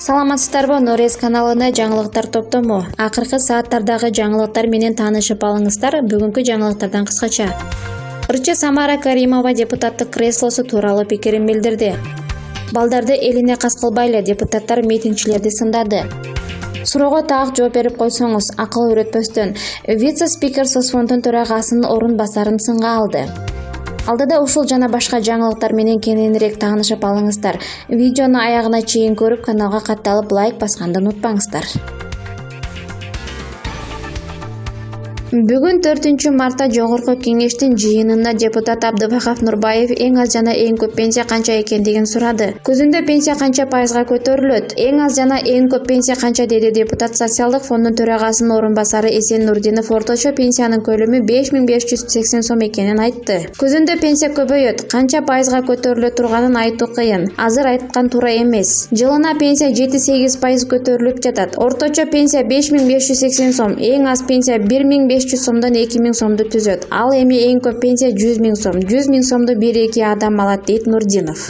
Саламатсыздарбы, Норез каналына жаңылыктар топтому. Акыркы сааттардагы жаңылыктар менен таанышып алыңыздар. Бүгүнкү жаңылыктардан кыскача. Ырчы Самара Каримова депутаттык креслосу тууралуу пикирин билдирди. Балдарды элине кас кылбайлы, депутаттар митингчилерди сындады. Суроого так жооп берип койсоңуз, акыл үйрөтпөстөн. Вице-спикер Соцфонддун төрагасынын орун басарын сынга алды. Алдыда ушул жана башка жаңылыктар менен кененирээк таанышып алыңыздар. Видеону аягына чейин көрүп, каналга катталып лайк басканды унутпаңыздар. Бүгүн 4-мартта Жогорку кеңештин жыйынында депутат Абдыбаков Нурбаев эң аз жана эң көп пенсия канча экендигин сурады. Көзүндө пенсия канча пайызга көтөрүлөт? Эң аз жана эң көп пенсия канча, деди депутат. Социалдык фонддун төрагасынын орун басары Эсен Нурдинов орточо пенсиянын көлөмү 5580 сом экенин айтты. Көзүндө пенсия көбөйөт, канча пайызга көтөрүлө турганын айтуу кыйын. Азыр айткан туура эмес. Жылына пенсия 7-8% көтөрүлүп жатат. Орточо пенсия 5580 сом, эң аз пенсия 1500 сомдон 2000 сомду түзөт. Ал эми эң көп пенсия 100 000 сом. 100 000 сомду 1-2 адам алат, дейт Нурдинов.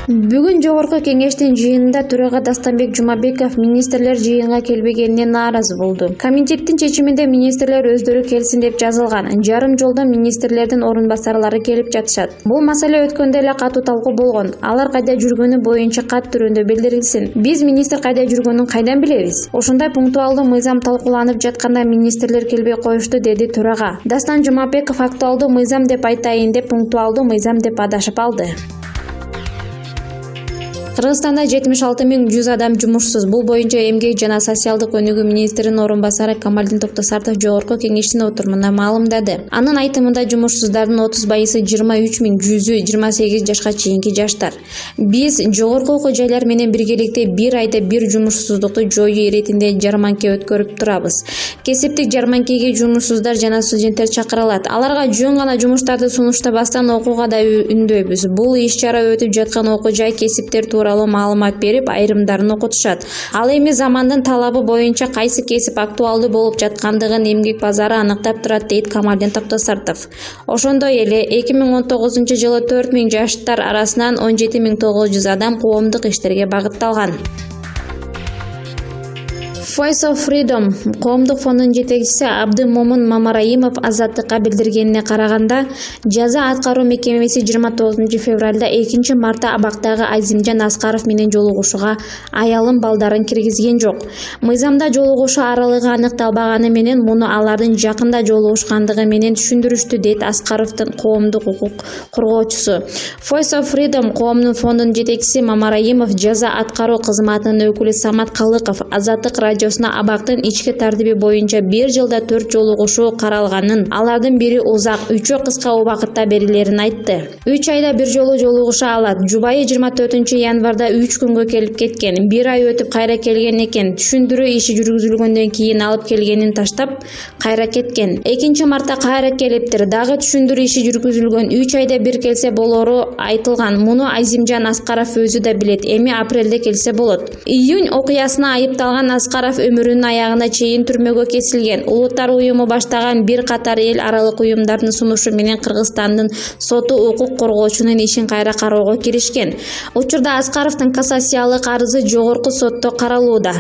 Бүгүн Жогорку кеңештин жыйынында төрага Дастанбек Жумабеков министрлер жыйынга келбегенине нааразы болду. Комитеттин чечиминде министрлер өздөрү келсин деп жазылган. Жарым жолдо министрлердин орун басарлары келип жатышат. Бул маселе өткөндө эле катуу талкуу болгон. Алар кайда жүргөнү боюнча кат түрүндө билдирилсин. Биз министр кайда жүргөнүн кайдан билебиз? Ошондой пунктуалдуу мыйзам талкууланып жатканда министрлер келбей коюшту, деди төрага. Дастан Жумабеков актуалдуу мыйзам деп айтайын деп пунктуалдуу мыйзам деп адашып алды. Кыргызстанда 76.100 адам жумушсуз. Бул боюнча эмгек жана социалдык өнүгүү министринин орун басары Камалдин Токтосартов Жогорку кеңештин отурумунда маалымдады. Анын айтымында жумушсуздардын 30% 23.100-ü 28 жашка чейинки жаштар. Биз жогорку окуу жайлар менен биргеликте бир айда бир жумушсуздукту жоюу иретинде жарманке өткөрүп турабыз. Кесиптик жарманкеге жумушсуздар жана студенттер чакырылат. Аларга жөн гана жумуштарды сунуштабастан окууга да үндөйбүз. Бул иш-чара өтүп жаткан окуу жай кесиптер тууралуу маалымат берип, айрымдарын окутушат. Ал эми замандын талабы боюнча кайсы кесип актуалдуу болуп жаткандыгын эмгек базары аныктап турат, дейт Камалдин Токтосартов. Ошондой эле 2019-жылы 4000 жаштар арасынан 17900 адам коомдук иштерге багытталган. Voice of Freedom коомдук фондунун жетекчиси Абдымомун Мамараимов Азаттыкка билдиргенине караганда, жаза аткаруу мекемеси 29 февралда 2-мартта абактагы Азимжан Аскаров менен жолугушууга аялын балдарын киргизген жок. Мыйзамда жолугушуу аралыгы аныкталбаганы менен муну алардын жакында жолугушкандыгы менен түшүндүрүштү, дейт Аскаровдун коомдук укук коргоочусу. Voice of Freedom коомдук фондунун жетекчиси Мамараимов жаза аткаруу кызматынын өкүлү Самат Калыков Азаттык абактын ички тартиби боюнча 1 жылда 4 жолугушуу каралганын, алардын бири узак, 3-ü кыска убакытта берилерин айтты. 3 айда бир жолу жолугуша алат. Жубайы 24-январда 3 күнгө келип кеткен. 1 ай өтүп кайра келген экен. Түшүндүрүү иши жүргүзүлгөндөн кийин алып келгенин таштап кайра кеткен. 2-мартта кайра келиптир. Дагы түшүндүрүү иши жүргүзүлгөн. 3 айда бир келсе болору айтылган. Муну Азимжан Аскаров өзү да билет. Эми апрелде келсе болот. Июнь окуясына айыпталган Аскаров өмүрүнүн аягына чейин түрмөгө кесилген. Улуттар уюму баштаган бир катар эл аралык уюмдардын сунушу менен Кыргызстандын соту укук коргоочунун ишин кайра кароого киришкен. Учурда Аскаровдун кассациялык арызы жогорку сотто каралууда.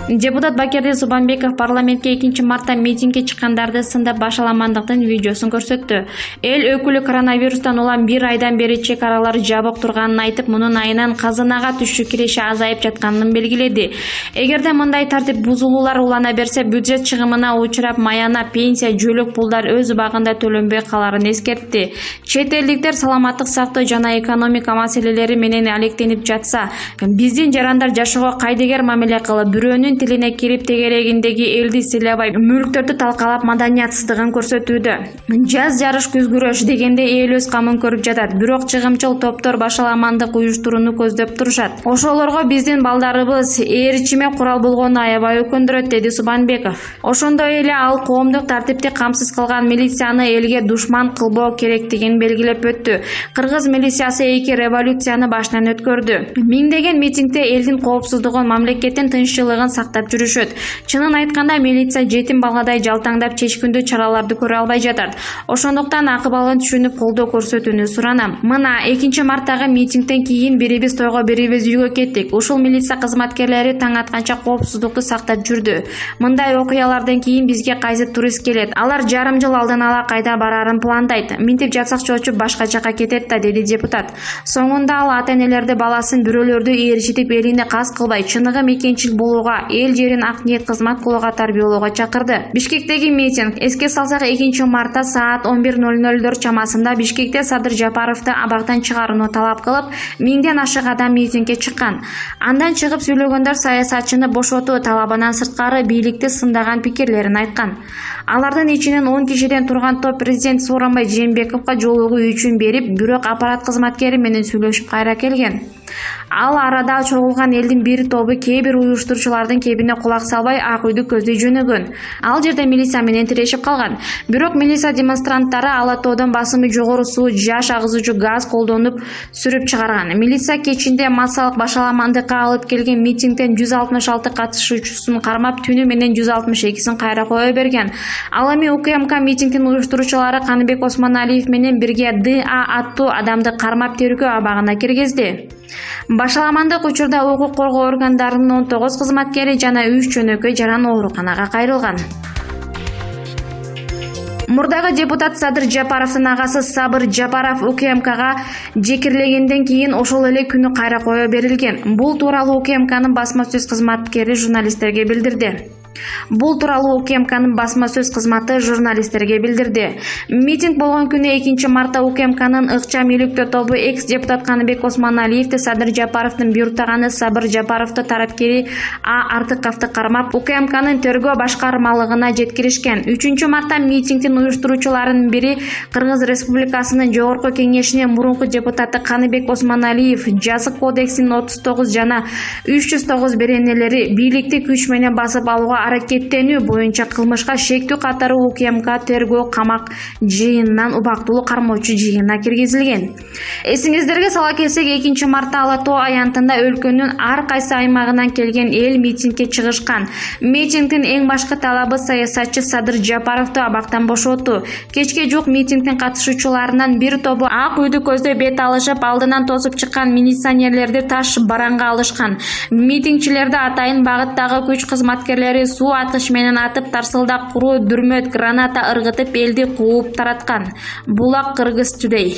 Депутат Бакердин Субанбеков парламентке 2-мартта митингге чыккандарды сындап башаламандыктын видеосун көрсөттү. Эл өкүлү коронавирустан улам 1 айдан бери чек аралар жабык турганын айтып, мунун айынан казынага түшүү киреше азайып жатканын белгиледи. Эгерде мындай тартип бузулуулар улана берсе, бюджет чыгымына учурап, маяна, пенсия, жөлөк пулдар өз убагында төлөнбөй каларын эскертти. Чет элдиктер саламаттык сактоо жана экономика маселелери менен алектенип жатса, биздин жарандар жашоого кайдыгер мамиле кылып, бирөөнүн тилине кирип тегерегиндеги элди сыйлабай, мүлктөрдү талкалап маданиятсыздыгын көрсөтүүдө. Жаз жарыш күз күрөш дегенде эл өз камын көрүп жатат. Бирок чыгымчыл топтор башаламандык уюштурууну көздөп турушат. Ошолорго биздин балдарыбыз ээрчиме курал болгону аябай өкүндүрөт, деди Субанбеков. Ошондой эле ал коомдук тартипти камсыз кылган милицияны элге душман кылбоо керектигин белгилеп өттү. Кыргыз милициясы 2 революцияны башынан өткөрдү. Миңдеген митингде элдин коопсуздугун, мамлекеттин тынччылыгын сактап жүрүшөт. Чынын айтканда милиция жетим баладай жалтаңдап чечкиндүү чараларды көрө албай жатат. Ошондуктан акыбалын түшүнүп колдоо көрсөтүүнү суранам. Мына 2 марттагы митингден кийин бирибиз тойго бирибиз үйгө кеттик. Ушул милиция кызматкерлери таң атканча коопсуздукту сактап жүрдү. Мындай окуялардан кийин бизге кайсы турист келет. Алар жарым жыл алдын ала кайда барарын пландайт. Минтип жатсак чочуп башка жака кетет да, деди депутат. Соңунда ал ата-энелерди баласын бирөөлөрдү ээрчитип элине каз кылбай, чыныгы мекенчил болууга, эл жерин ак ниет кызмат кылууга тарбиялоого чакырды. Бишкектеги митинг. Эске салсак 2 мартта саат 11:00 чамасында Бишкекте Садыр Жапаровду абактан чыгарууну талап кылып, 1000ден ашык адам митингге чыккан. Андан чыгып сүйлөгөндөр саясатчыны бошотуу талабынан сырткары бийликти сындаган пикирлерин айткан. Алардын ичинен 10 кишиден турган топ президент Сооронбай Жээнбековго жолугуу үчүн берип, бирок аппарат кызматкери менен сүйлөшүп кайра келген. Ал арада чогулган элдин бир тобу кээ бир уюштуруучулардын кебине кулак салбай ак үйдү көздөй жөнөгөн. Ал жерде милиция менен тирешип калган. Бирок милиция демонстранттары ала тоодон басымы жогору суу, жаш агызуучу газ колдонуп сүрүп чыгарган. Милиция кечинде массалык башаламандыкка алып келген митингден 166 катышуучусун кармап, түнү менен 162син кайра кое берген. Ал эми УКМК митингдин уюштуруучулары Каныбек Осмоналиев менен бирге ДА аттуу адамды кармап тергөө абагына киргизди. Башаламандык учурда укук коргоо органдарынын 19 кызматкери жана 3 жөнөкөй жаран ооруканага кайрылган. Мурдагы депутат Садыр Жапаровдун агасы Сабыр Жапаров УКМКга жекирлегенден кийин ошол эле күнү кайра кое берилген. Бул тууралуу УКМКнын басма сөз кызматкери журналисттерге билдирди. Митинг болгон күнү 2 мартта УКМКнын ыкчам үйлүктүү тобу экс-депутат Каныбек Осмоналиевди Садыр Жапаровдун буйруктаганы Сабыр Жапаровду тарапкери А. Артыковду кармап, УКМКнын тергөө башкармалыгына жеткиришкен. 3 мартта митингдин уюштуруучуларынын бири Кыргыз Республикасынын Жогорку Кеңешинин мурунку депутаты Каныбек Осмоналиев Жазык кодексинин 39 жана 309 беренелери бийликти күч менен басып алууга аракеттенүү боюнча кылмышка шектүү катары УКМК тергөө камак жыйынынан убактылуу кармоочу жыйынына киргизилген. Эсиңиздерге сала келсек, 2 мартта Ала Тоо аянтында өлкөнүн ар кайсы аймагынан келген эл митингге чыгышкан. Митингдин эң башкы талабы саясатчы Садыр Жапаровду абактан бошотуу. Кечке жук митингдин катышуучуларынын бир тобу ак үйдү көздөй бет алышып, алдынан тосуп чыккан милиционерлерди таш бараңга алышкан. Митингчилерди атайын багыттагы күч кызматкерлери суу атыш менен атып, тарсылдак, куруу, дүрмөт, граната ыргытып элди кууп тараткан. Булак Кыргыз Today.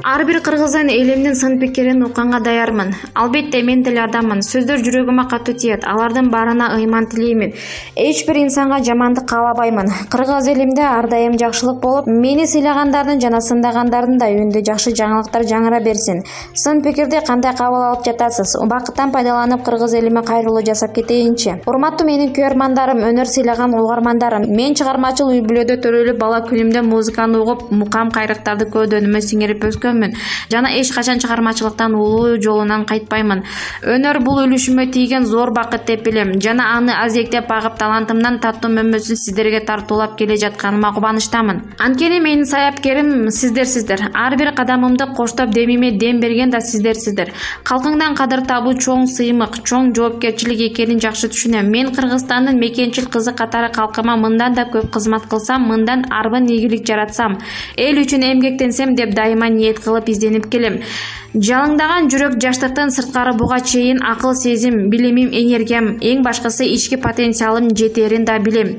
Ар бир кыргыздын элимдин сын пикирин укканга даярмын. Албетте мен деле адаммын. Сөздөр жүрөгүмө катуу тиет. Алардын баарына ыйман тилеймин. Эч бир инсанга жамандык каалабаймын. Кыргыз элимде ар дайым жакшылык болуп, мени сыйлагандардын жана сындагандардын да үйүндө жакшы жаңылыктар жаңыра берсин. Сын пикирди кандай кабыл алып жатасыз? Убакыттан пайдаланып кыргыз элиме кайрылуу жасап кетейинчи. Урматтуу менин көрмандарым, өнөр сыйлаган угармандарым. Мен чыгармачыл үй-бүлөдө төрөлүп, бала күнүмдө музыканы угуп, мукам кайрыктарды көдөнүмө сиңирип өскөн. Жана эч качан чыгармачылыктан улуу жолунан кайтпаймын. Өнөр бул үлүшүмө тийген зор бакыт деп билем. Жана аны азектеп багып, талантымдан таттуу мөмөсүн сиздерге тартуулап келе жатканыма кубанычтамын. Анткени менин саяпкерим сиздерсиздер. Ар бир кадамымды коштоп демиме дем берген да сиздерсиздер. Калкыңдан кадыр табуу чоң сыймык, чоң жоопкерчилик экенин жакшы түшүнөм. Мен Кыргызстандын мекенчил кызы катары калкыма мындан да көп кызмат кылсам, мындан арбын ийгилик жаратсам, эл үчүн эмгектенсем деп дайыма ниет кылып изденип келем. Жалыңдаган жүрөк жаштыктын сырткары буга чейин акыл, сезим, билимим, энергиям, эң башкысы ички потенциалым жетерин да билем.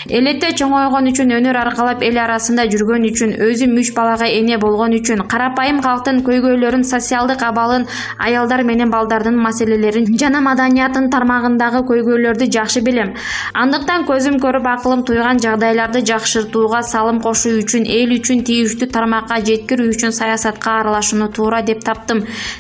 Элетте чоңойгон үчүн, өнөр аркалап эл арасында жүргөн үчүн, өзүм 3 балага эне болгон үчүн, карапайым калктын көйгөйлөрүн, социалдык абалын, аялдар менен балдардын маселелерин жана маданиятын тармагындагы көйгөйлөрдү жакшы билем. Андыктан көзүм көрүп, акылым туйган жагдайларды жакшыртууга салым кошуу үчүн, эл үчүн тийиштүү тармакка жеткирүү үчүн саясатка аралашууну туура деп таптым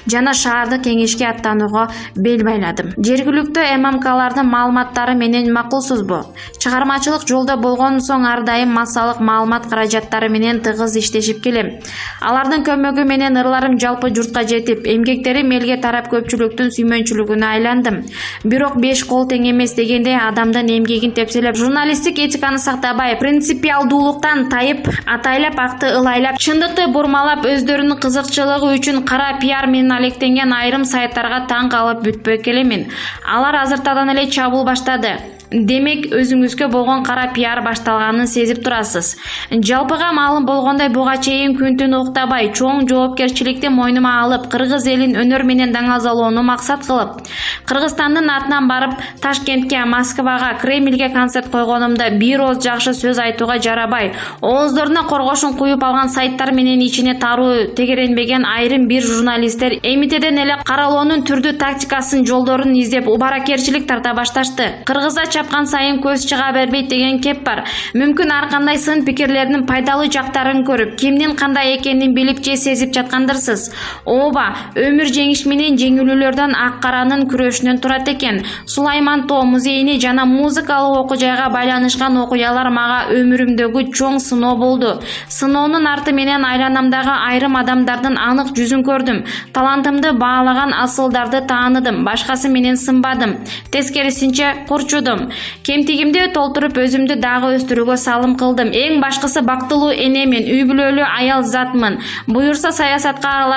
жана шаардык кеңешке аттанууга бел байладым. Жергиликтүү ММКлардын маалыматтары менен макулсузбу? Чыгармачылык жолдо болгон соң ар дайым массалык маалымат каражаттары менен тыгыз иштешип келем. Алардын көмөгү менен ырларым жалпы журтка жетип, эмгектерим элге тарап көпчүлүктүн сүймөнчүлүгүнө айландым. Бирок 5 кол тең эмес дегендей адамдын эмгегин тепселеп, журналисттик этиканы сактабай, принципиалдуулуктан тайып, атайлап акты ылайлап, чындыкты бурмалап, өздөрүнүн кызыкчылыгы үчүн кара кара пиар менен алектенген айрым сайттарга таң калып бүтпөй келемин. Алар азыртадан эле чабуул баштады. Демек, өзүңүзгө болгон кара пиар башталганын сезип турасыз. Жалпыга маалым болгондой буга чейин күн-түн уктабай, чоң жоопкерчиликти мойнума алып, кыргыз элин өнөр менен даңазалоону максат кылып, Кыргызстандын атынан барып, Ташкентке, Москвага, Кремльге концерт койгонумда бир ооз жакшы сөз айтууга жарабай, ооздоруна коргошун куюп алган сайттар менен ичине таруу тегеренбеген айрым бир журналисттер эмитеден эле каралоонун түрдүү тактикасын, жолдорун издеп, убаракерчилик тарта башташты. Кыргызда чапкан сайын көз чыга бербейт деген кеп бар. Мүмкүн ар кандай сын пикирлердин пайдалуу жактарын көрүп, кимдин кандай экенин билип же сезип жаткандырсыз. Ооба, өмүр жеңиш менен жеңилүүлөрдөн ак каранын күрөшүнөн турат экен. Сулайман Тоо музейине жана музыкалык окуу жайга байланышкан окуялар мага өмүрүмдөгү чоң сыноо болду. Сыноонун арты менен айланамдагы айрым адамдардын анык жүзүн көрдүм. Талантымды баалаган асылдарды тааныдым, башкасы менен сынбадым. Тескерисинче курчудум. Кемтигимди толтуруп өзүмдү дагы өстүрүүгө салым кылдым. Эң башкысы бактылуу энемен, үй бүлөлүү аял затмын. Буюрса саясатка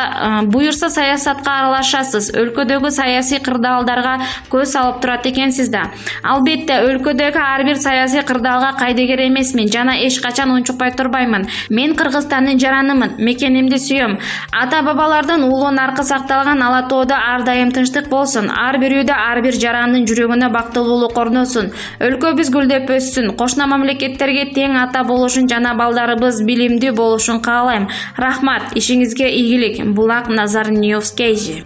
аралашасыз. Өлкөдөгү саясий кырдаалдарга көз салып турат экенсиз да. Албетте, өлкөдөгү ар бир саясий кырдаалга кайдыгер эмесмин жана эч качан унчукпай турбаймын. Мен Кыргызстандын жаранымын, мекенимди сүйөм. Ата бабалардын улуу наркы сакталган Ала Тоодо ар дайым тынчтык болсун. Ар бирөөдө ар бир жарандын жүрөгүнө бактылуулук орносун. Өлкөбүз гүлдөп өссүн. Кошуна мамлекеттерге тең ата болушун жана балдарыбыз билимдүү болушун каалайм. Рахмат, ишиңизге ийгилик. Булак Назар Ньюс Кейжи.